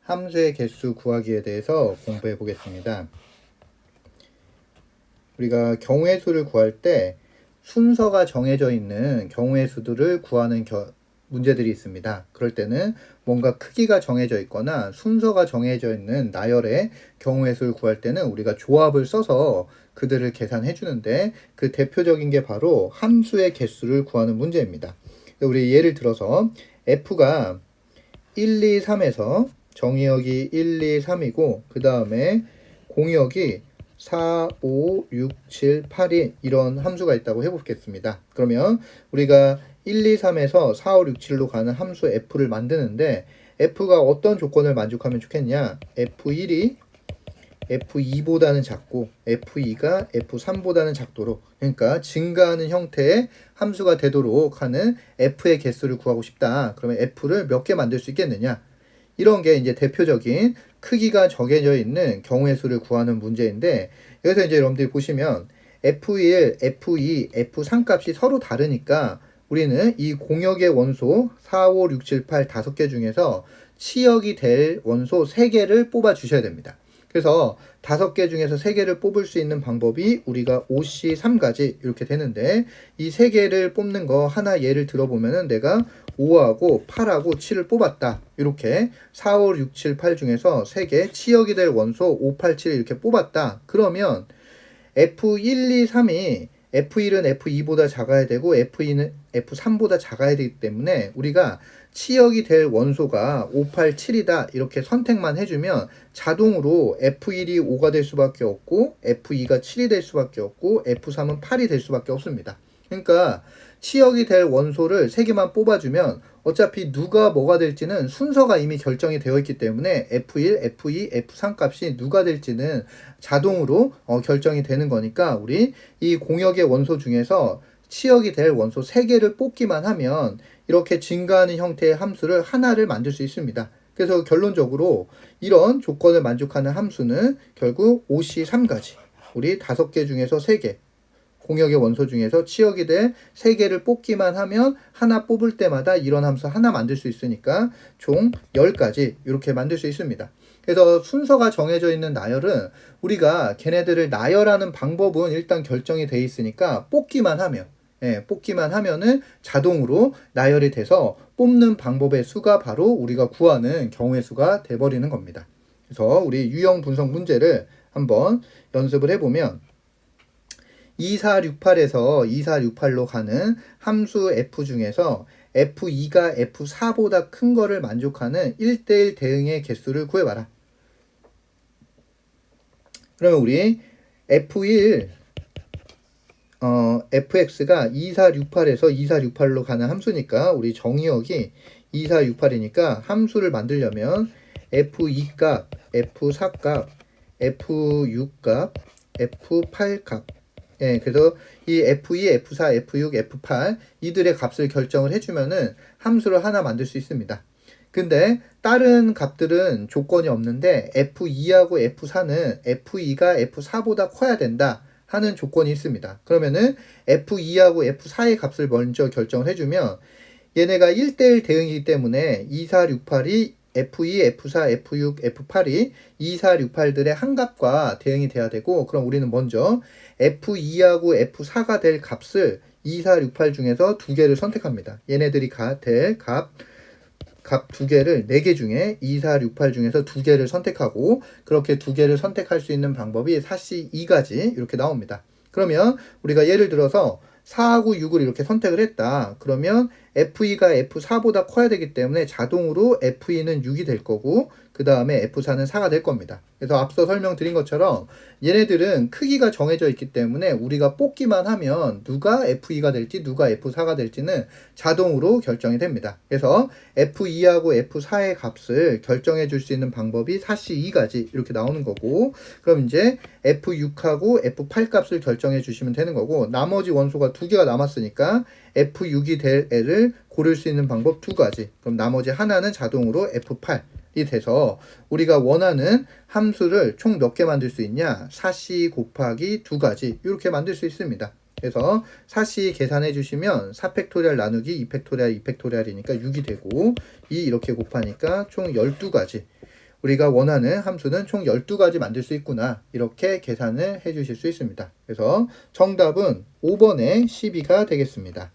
함수의 개수 구하기에 대해서 공부해 보겠습니다. 우리가 경우의 수를 구할 때 순서가 정해져 있는 경우의 수들을 구하는 문제들이 있습니다. 그럴 때는 뭔가 크기가 정해져 있거나 순서가 정해져 있는 나열의 경우의 수를 구할 때는 우리가 조합을 써서 그들을 계산해 주는데, 그 대표적인 게 바로 함수의 개수를 구하는 문제입니다. 우리 예를 들어서 f가 1, 2, 3에서 정의역이 1, 2, 3이고 그 다음에 공역이 4, 5, 6, 7, 8이 이런 함수가 있다고 해보겠습니다. 그러면 우리가 1, 2, 3에서 4, 5, 6, 7로 가는 함수 f를 만드는데, f가 어떤 조건을 만족하면 좋겠냐? f1이 f2보다는 작고 f2가 f3보다는 작도록, 그러니까 증가하는 형태의 함수가 되도록 하는 f의 개수를 구하고 싶다. 그러면 f를 몇 개 만들 수 있겠느냐? 이런 게 이제 대표적인 크기가 정해져 있는 경우의 수를 구하는 문제인데, 여기서 이제 여러분들이 보시면 f1, f2, f3 값이 서로 다르니까 우리는 이 공역의 원소 4, 5, 6, 7, 8 5개 중에서 치역이 될 원소 3개를 뽑아 주셔야 됩니다. 그래서 5개 중에서 3개를 뽑을 수 있는 방법이 우리가 OC 3가지 이렇게 되는데, 이 3개를 뽑는 거 하나 예를 들어보면은 내가 5하고 8하고 7을 뽑았다. 이렇게 4, 5, 6, 7, 8 중에서 3개 치역이 될 원소 5, 8, 7을 이렇게 뽑았다. 그러면 F1, 2, 3이 F1은 F2보다 작아야 되고 F2는 F3보다 작아야 되기 때문에 우리가 치역이 될 원소가 5, 8, 7이다 이렇게 선택만 해주면 자동으로 F1이 5가 될 수밖에 없고 F2가 7이 될 수밖에 없고 F3은 8이 될 수밖에 없습니다. 그러니까 치역이 될 원소를 3개만 뽑아주면 어차피 누가 뭐가 될지는 순서가 이미 결정이 되어 있기 때문에 F1, F2, F3 값이 누가 될지는 자동으로 결정이 되는 거니까 우리 이 공역의 원소 중에서 치역이 될 원소 3개를 뽑기만 하면 이렇게 증가하는 형태의 함수를 하나를 만들 수 있습니다. 그래서 결론적으로 이런 조건을 만족하는 함수는 결국 OC 3가지, 우리 5개 중에서 3개, 공역의 원소 중에서 치역이 될 3개를 뽑기만 하면 하나 뽑을 때마다 이런 함수 하나 만들 수 있으니까 총 10가지 이렇게 만들 수 있습니다. 그래서 순서가 정해져 있는 나열은 우리가 걔네들을 나열하는 방법은 일단 결정이 돼 있으니까 뽑기만 하면은 자동으로 나열이 돼서 뽑는 방법의 수가 바로 우리가 구하는 경우의 수가 돼버리는 겁니다. 그래서 우리 유형 분석 문제를 한번 연습을 해보면 2468에서 2468로 가는 함수 f 중에서 f2가 f4보다 큰 거를 만족하는 1대1 대응의 개수를 구해봐라. 그러면 우리 f1 fx가 2468에서 2468로 가는 함수니까 우리 정의역이 2468이니까 함수를 만들려면 f2 값, f4 값, f6 값, f8 값, 그래서 이 F2, F4, F6, F8 이들의 값을 결정을 해주면은 함수를 하나 만들 수 있습니다. 근데 다른 값들은 조건이 없는데 F2하고 F4는 F2가 F4보다 커야 된다 하는 조건이 있습니다. 그러면은 F2하고 F4의 값을 먼저 결정을 해주면 얘네가 1대1 대응이기 때문에 2468이 F2, F4, F6, F8이 2468들의 한 값과 대응이 돼야 되고, 그럼 우리는 먼저 F2하고 F4가 될 값을 2468 중에서 2개를 선택합니다. 얘네들이 될 값 2개를 4개 중에 2468 중에서 2개를 선택하고, 그렇게 2개를 선택할 수 있는 방법이 사시 2가지 이렇게 나옵니다. 그러면 우리가 예를 들어서 4하고 6을 이렇게 선택을 했다. 그러면 F2가 F4보다 커야 되기 때문에 자동으로 F2는 6이 될 거고 그 다음에 F4는 4가 될 겁니다. 그래서 앞서 설명드린 것처럼 얘네들은 크기가 정해져 있기 때문에 우리가 뽑기만 하면 누가 F2가 될지 누가 F4가 될지는 자동으로 결정이 됩니다. 그래서 F2하고 F4의 값을 결정해 줄 수 있는 방법이 사시 2가지 이렇게 나오는 거고, 그럼 이제 F6하고 F8 값을 결정해 주시면 되는 거고, 나머지 원소가 2개가 남았으니까 F6이 될 애를 고를 수 있는 방법 2가지. 그럼 나머지 하나는 자동으로 F8이 돼서 우리가 원하는 함수를 총 몇 개 만들 수 있냐? 사시 곱하기 2가지 이렇게 만들 수 있습니다. 그래서 사시 계산해 주시면 4팩토리얼 나누기 2팩토리얼 2팩토리얼이니까 6이 되고, 2 이렇게 곱하니까 총 12가지. 우리가 원하는 함수는 총 12가지 만들 수 있구나. 이렇게 계산을 해 주실 수 있습니다. 그래서 정답은 5번의 12가 되겠습니다.